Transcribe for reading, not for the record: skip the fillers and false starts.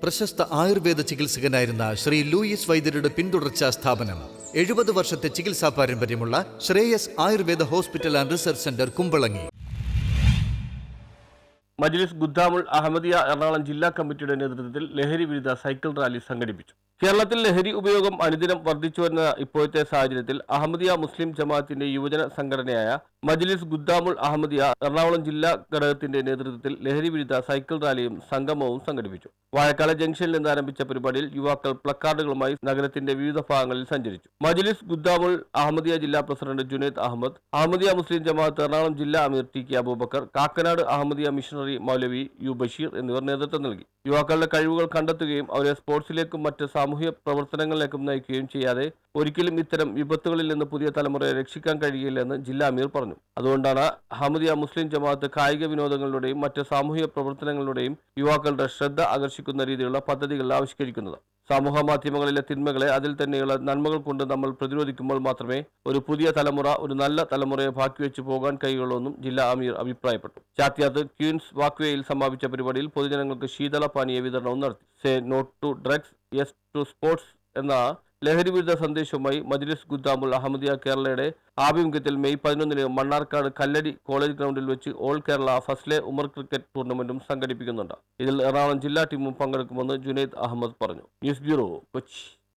പ്രശസ്ത ആയുർവേദ ചികിത്സകനായിരുന്ന ശ്രീ ലൂയിസ് വൈദ്യരുടെ പിന്തുടർച്ചാ സ്ഥാപനം 70 വർഷത്തെ ചികിത്സാ പാരമ്പര്യമുള്ള Shreyas Ayurveda hospital and research centre Kumbalangi. മജ്ലിസ് ഗുദ്ദാമുൽ അഹമ്മദിയ എറണാകുളം ജില്ലാ കമ്മിറ്റിയുടെ നേതൃത്വത്തിൽ ലഹരി വിരുദ്ധ സൈക്കിൾ റാലി സംഘടിപ്പിച്ചു. കേരളത്തിൽ ലഹരി ഉപയോഗം അനുദിനം വർദ്ധിച്ചുവരുന്ന ഇപ്പോഴത്തെ സാഹചര്യത്തിൽ അഹമ്മദിയ മുസ്ലിം ജമാഅത്തിന്റെ യുവജന സംഘടനയായ മജ്ലിസ് ഗുദ്ദാമുൽ അഹമ്മദിയ എറണാകുളം ജില്ലാ ഘടകത്തിന്റെ നേതൃത്വത്തിൽ ലഹരി വിരുദ്ധ സൈക്കിൾ റാലിയും സംഗമവും സംഘടിപ്പിച്ചു. വാഴക്കാല ജംഗ്ഷനിൽ നിന്ന് ആരംഭിച്ച പരിപാടിയിൽ യുവാക്കൾ പ്ലക്കാർഡുകളുമായി നഗരത്തിന്റെ വിവിധ ഭാഗങ്ങളിൽ സഞ്ചരിച്ചു. മജ്ലിസ് ഗുദ്ദാമുൽ അഹമ്മദിയ ജില്ലാ പ്രസിഡന്റ് ജുനൈദ് അഹമ്മദ്, അഹമ്മദിയ മുസ്ലിം ജമാഅത്ത് എറണാകുളം ജില്ലാ അമീർ ടി.കെ. അബൂബക്കർ, കാക്കനാട് അഹമ്മദിയ മിഷണറി മൗലവി യു ബഷീർ എന്നിവർ നേതൃത്വം നൽകി. യുവാക്കളുടെ കഴിവുകൾ കണ്ടെത്തുകയും അവരെ സ്പോർട്സിലേക്കും മറ്റ് സാമൂഹ്യ പ്രവർത്തനങ്ങളിലേക്കും നയിക്കുകയും ചെയ്യാതെ ഒരിക്കലും ഇത്തരം വിപത്തുകളിൽ നിന്ന് പുതിയ തലമുറയെ രക്ഷിക്കാൻ കഴിയില്ലെന്ന് ജില്ലാ അമീർ പറഞ്ഞു. അതുകൊണ്ടാണ് അഹമ്മദിയ മുസ്ലിം ജമാഅത്ത് കായിക വിനോദങ്ങളിലൂടെയും മറ്റ് സാമൂഹിക പ്രവർത്തനങ്ങളിലൂടെയും യുവാക്കളുടെ ശ്രദ്ധ ആകർഷിക്കുന്ന രീതിയിലുള്ള പദ്ധതികൾ ആവിഷ്കരിക്കുന്നത്. സമൂഹ മാധ്യമങ്ങളിലെ തിന്മകളെ അതിൽ തന്നെയുള്ള നന്മകൾ കൊണ്ട് നമ്മൾ പ്രതിരോധിക്കുമ്പോൾ മാത്രമേ ഒരു പുതിയ തലമുറ ഒരു നല്ല തലമുറയെ ബാക്കിവെച്ച് പോകാൻ കഴിയുള്ളൂ എന്നും ജില്ലാ അമീർ അഭിപ്രായപ്പെട്ടു. ചാത്യാത്ത് ക്വീൻസ് വാക്വേയിൽ സമാപിച്ച പരിപാടിയിൽ പൊതുജനങ്ങൾക്ക് ശീതള പാനീയ വിതരണവും നടത്തി. Say not to drugs, yes to sports എന്ന ലഹരി വിരുദ്ധ സന്ദേശവുമായി മജ്ലിസ് ഗുദ്ദാമുൽ അഹമ്മദിയ കേരളയുടെ ആഭിമുഖ്യത്തിൽ മെയ് 11 മണ്ണാർക്കാട് കല്ലടി കോളേജ് ഗ്രൗണ്ടിൽ വെച്ച് ഓൾ കേരള ഫസ്ലെ ഉമർ ക്രിക്കറ്റ് ടൂർണമെന്റും സംഘടിപ്പിക്കുന്നുണ്ട്. ഇതിൽ എറണാകുളം ജില്ലാ ടീമും പങ്കെടുക്കുമെന്ന് ജുനൈദ് അഹമ്മദ് പറഞ്ഞു. News bureau, Kochi.